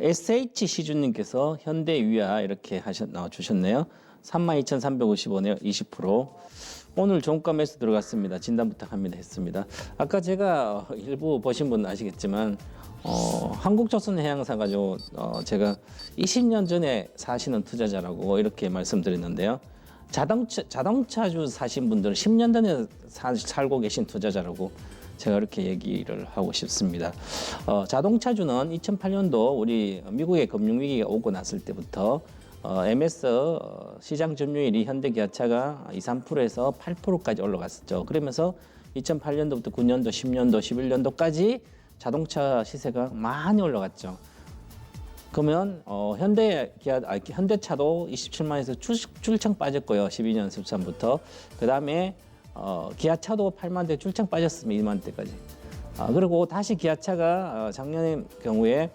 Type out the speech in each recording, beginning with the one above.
SH 시주님께서 현대위아 이렇게 주셨네요. 32,350원에 20%. 오늘 종가 매수 들어갔습니다. 진단 부탁합니다 했습니다. 아까 제가 일부 보신 분 아시겠지만 한국조선해양사 가지고 제가 20년 전에 사시는 투자자라고 이렇게 말씀드렸는데요. 자동차주 사신 분들은 10년 전에 살고 계신 투자자라고 제가 이렇게 얘기를 하고 싶습니다. 자동차주는 2008년도 우리 미국의 금융위기가 오고 났을 때부터 MS 시장 점유율이 현대기아차가 2, 3%에서 8%까지 올라갔었죠. 그러면서 2008년도부터 9년도, 10년도, 11년도까지 자동차 시세가 많이 올라갔죠. 그러면 현대차도 27만에서 출청 빠졌고요. 12년 13부터. 그 다음에 기아차도 8만대 출청 빠졌습니다. 2만대까지. 그리고 다시 기아차가 작년의 경우에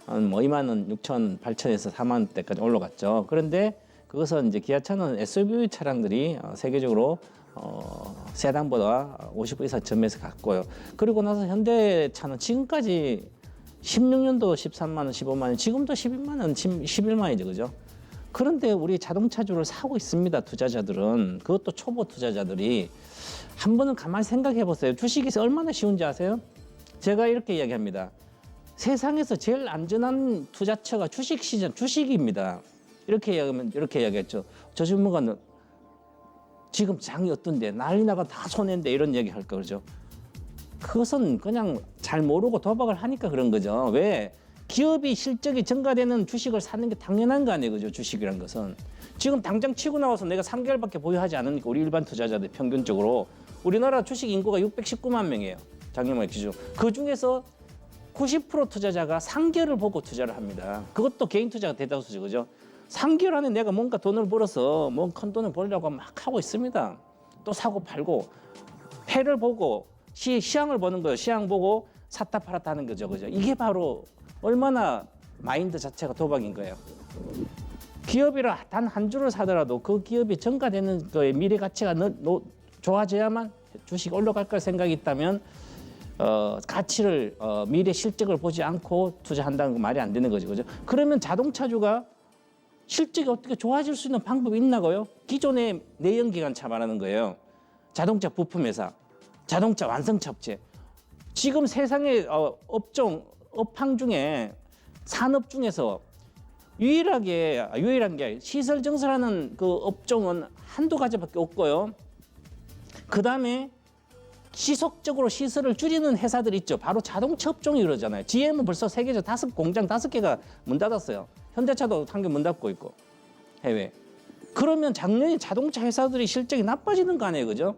뭐 2만 원 6천 8천에서 4만 대까지 올라갔죠. 그런데 그것은 이제 기아차는 SUV 차량들이 세계적으로 세단보다 50% 이상 전매에서 갔고요. 그리고 나서 현대차는 지금까지 16년도 13만 원, 15만 원, 지금도 12만 원, 11만 원이죠, 그죠? 그런데 우리 자동차주를 사고 있습니다, 투자자들은. 그것도 초보 투자자들이. 한 번은 가만히 생각해 보세요. 주식이 얼마나 쉬운지 아세요? 제가 이렇게 이야기합니다. 세상에서 제일 안전한 투자처가 주식시장, 주식입니다. 이렇게 이야기했죠. 저 전문가는 지금 장이 어떤데 난리 나가 다 손해인데 이런 얘기 할까 그러죠. 그것은 그냥 잘 모르고 도박을 하니까 그런 거죠. 왜? 기업이 실적이 증가되는 주식을 사는 게 당연한 거 아니에요, 그죠? 주식이란 것은. 지금 당장 치고 나와서 내가 3개월밖에 보유하지 않으니까 우리 일반 투자자들 평균적으로 우리나라 주식 인구가 619만 명이에요. 작년말 기준. 그 중에서 90% 투자자가 3개월을 보고 투자를 합니다. 그것도 개인 투자가 대다수죠, 그죠? 3개월 안에 내가 뭔가 돈을 벌어서 뭔 큰 돈을 벌려고 막 하고 있습니다. 또 사고 팔고 해를 보고 시향을 보는 거예요. 시향 보고 샀다 팔았다 하는 거죠, 그죠? 이게 바로 얼마나 마인드 자체가 도박인 거예요. 기업이라 단 한 주를 사더라도 그 기업이 증가되는 거에 미래 가치가 좋아져야만 주식 올라갈 걸 생각이 있다면 가치를 미래 실적을 보지 않고 투자한다는 거 말이 안 되는 거죠, 그죠? 그러면 자동차주가 실적이 어떻게 좋아질 수 있는 방법이 있나고요? 기존의 내연기관차 말하는 거예요. 자동차 부품 회사, 자동차 완성차 업체. 지금 세상의 업황 중에 산업 중에서 유일한 게 시설 증설하는 그 업종은 한두 가지밖에 없고요. 그 다음에 지속적으로 시설을 줄이는 회사들 있죠. 바로 자동차 업종이 그러잖아요. GM은 벌써 세계적 공장 5개가 문 닫았어요. 현대차도 한 개 문 닫고 있고 해외. 그러면 작년에 자동차 회사들이 실적이 나빠지는 거 아니에요, 그죠?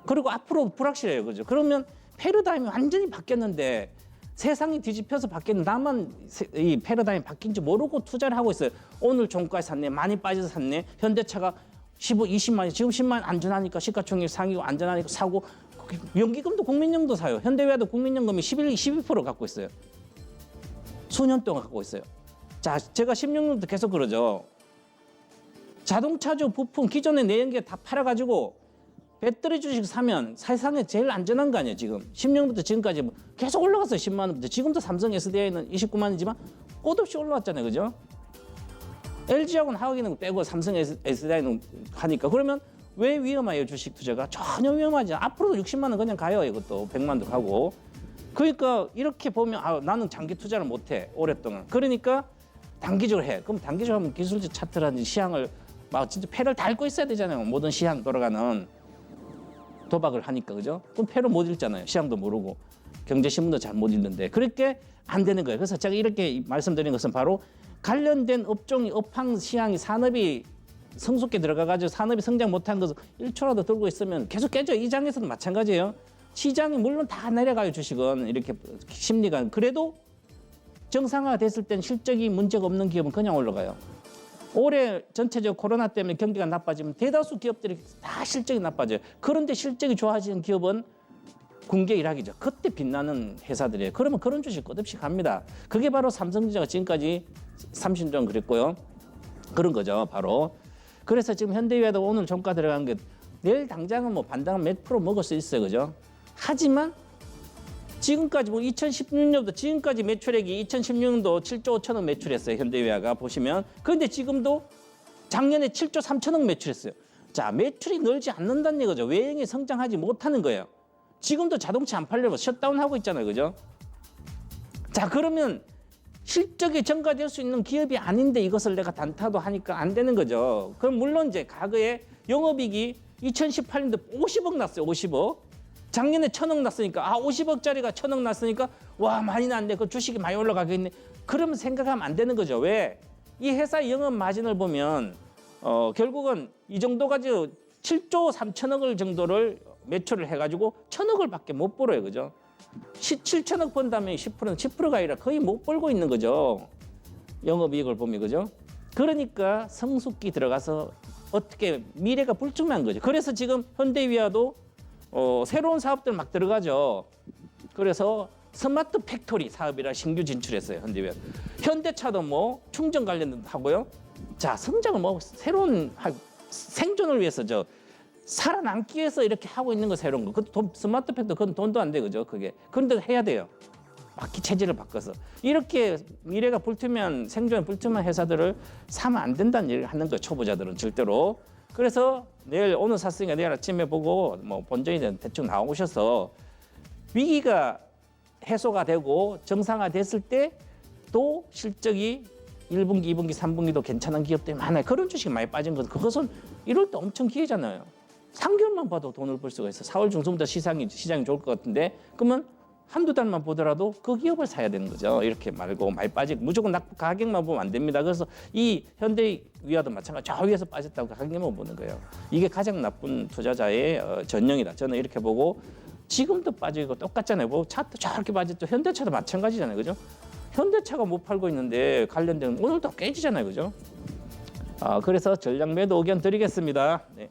그리고 앞으로 불확실해요, 그죠? 그러면 패러다임이 완전히 바뀌었는데 세상이 뒤집혀서 바뀌었는데 나만 이 패러다임이 바뀐지 모르고 투자를 하고 있어요. 오늘 종가에 샀네, 많이 빠져서 샀네. 현대차가 20만 원, 지금 10만 원 안전하니까 시가총액 상이고 안전하니까 사고 연기금도 국민연금도 사요. 현대위아도 국민연금이 12% 갖고 있어요. 수년 동안 갖고 있어요. 자, 제가 16년부터 계속 그러죠. 자동차주 부품 기존의 내연기가 다 팔아가지고 배터리 주식 사면 세상에 제일 안전한 거 아니에요, 지금. 10년부터 지금까지 계속 올라갔어요, 10만 원부터. 지금도 삼성 SDI는 29만 원이지만 끝없이 올라왔잖아요, 그죠? LG하고는 하기는 빼고 삼성 SDI는 하니까. 그러면 왜 위험해요, 주식 투자가? 전혀 위험하지 않아요. 앞으로도 60만 원 그냥 가요, 이것도. 100만 원도 가고. 그러니까 이렇게 보면 나는 장기 투자를 못 해, 오랫동안. 그러니까 단기적으로 해. 그럼 단기적으로 하면 기술적 차트라든지 시향을 막 진짜 패를 닳고 있어야 되잖아요. 모든 시향 돌아가는 도박을 하니까, 그죠? 그럼 패를 못 읽잖아요. 시향도 모르고. 경제신문도 잘 못 읽는데. 그렇게 안 되는 거예요. 그래서 제가 이렇게 말씀드린 것은 바로 관련된 업종이, 업황, 시향이, 산업이 성숙해 들어가가지고 산업이 성장 못한 것을 1초라도 들고 있으면 계속 깨져. 이 장에서도 마찬가지예요. 시장이 물론 다 내려가요, 주식은. 이렇게 심리가. 그래도 정상화가 됐을 땐 실적이 문제가 없는 기업은 그냥 올라가요. 올해 전체적으로 코로나 때문에 경기가 나빠지면 대다수 기업들이 다 실적이 나빠져요. 그런데 실적이 좋아지는 기업은 군계 일학이죠. 그때 빛나는 회사들이에요. 그러면 그런 주식 끝없이 갑니다. 그게 바로 삼성전자가 지금까지 30년 그랬고요. 그런 거죠, 바로. 그래서 지금 현대위아도 오늘 종가 들어간 게 내일 당장은 뭐 반당은 몇 프로 먹을 수 있어요, 그죠? 하지만 지금까지 뭐 2016년도 지금까지 매출액이 2016년도 7조 5천억 매출했어요. 현대위아가 보시면. 그런데 지금도 작년에 7조 3천억 매출했어요. 자, 매출이 늘지 않는다는 얘기죠. 외형이 성장하지 못하는 거예요. 지금도 자동차 안 팔려고 셧다운하고 있잖아요. 그죠? 자, 그러면 실적이 전가될 수 있는 기업이 아닌데 이것을 내가 단타도 하니까 안 되는 거죠. 그럼 물론 이제 과거에 영업이익이 2018년도 50억 났어요. 50억. 작년에 1,000억 났으니까 50억짜리가 1,000억 났으니까 와 많이 났네. 그 주식이 많이 올라가겠네. 그러면 생각하면 안 되는 거죠. 왜? 이 회사 영업 마진을 보면 결국은 이 정도 가지고 7조 3천억을 정도를 매출을 해가지고 1,000억을 밖에 못 벌어요. 그죠? 7천억 번다면 10%는 10%가 아니라 거의 못 벌고 있는 거죠. 영업이익을 보면. 그죠? 그러니까 성숙기 들어가서 어떻게 미래가 불투명한 거죠. 그래서 지금 현대위아도 새로운 사업들 막 들어가죠. 그래서 스마트 팩토리 사업이라 신규 진출했어요. 현대위아. 현대차도 뭐 충전 관련도 하고요. 자, 성장을 뭐 새로운 생존을 위해서 살아남기 위해서 이렇게 하고 있는 거 새로운 거. 그것도 스마트 팩토리 그건 돈도 안 돼. 그죠? 그게. 그런데 해야 돼요. 바퀴 체질을 바꿔서. 이렇게 미래가 불투명한 생존이 불투명한 회사들을 사면 안 된다는 얘기를 하는 거예요. 초보자들은 절대로. 그래서 오늘 샀으니까 내일 아침에 보고 뭐 본전이 대충 나오셔서 위기가 해소가 되고 정상화됐을 때 또 실적이 1분기, 2분기, 3분기도 괜찮은 기업들이 많아요. 그런 주식이 많이 빠진 것. 그것은 이럴 때 엄청 기회잖아요. 3개월만 봐도 돈을 벌 수가 있어. 4월 중순부터 시장이 좋을 것 같은데 그러면 한두 달만 보더라도 그 기업을 사야 되는 거죠. 이렇게 말고 많이 빠지고 무조건 가격만 보면 안 됩니다. 그래서 이 현대위아도 마찬가지. 저 위에서 빠졌다고 가격만 보는 거예요. 이게 가장 나쁜 투자자의 전형이다. 저는 이렇게 보고 지금도 빠지고 똑같잖아요. 뭐 차도 저렇게 빠졌죠. 현대차도 마찬가지잖아요. 그죠? 현대차가 못 팔고 있는데 관련된 오늘도 깨지잖아요. 그죠? 그래서 전략 매도 의견 드리겠습니다. 네.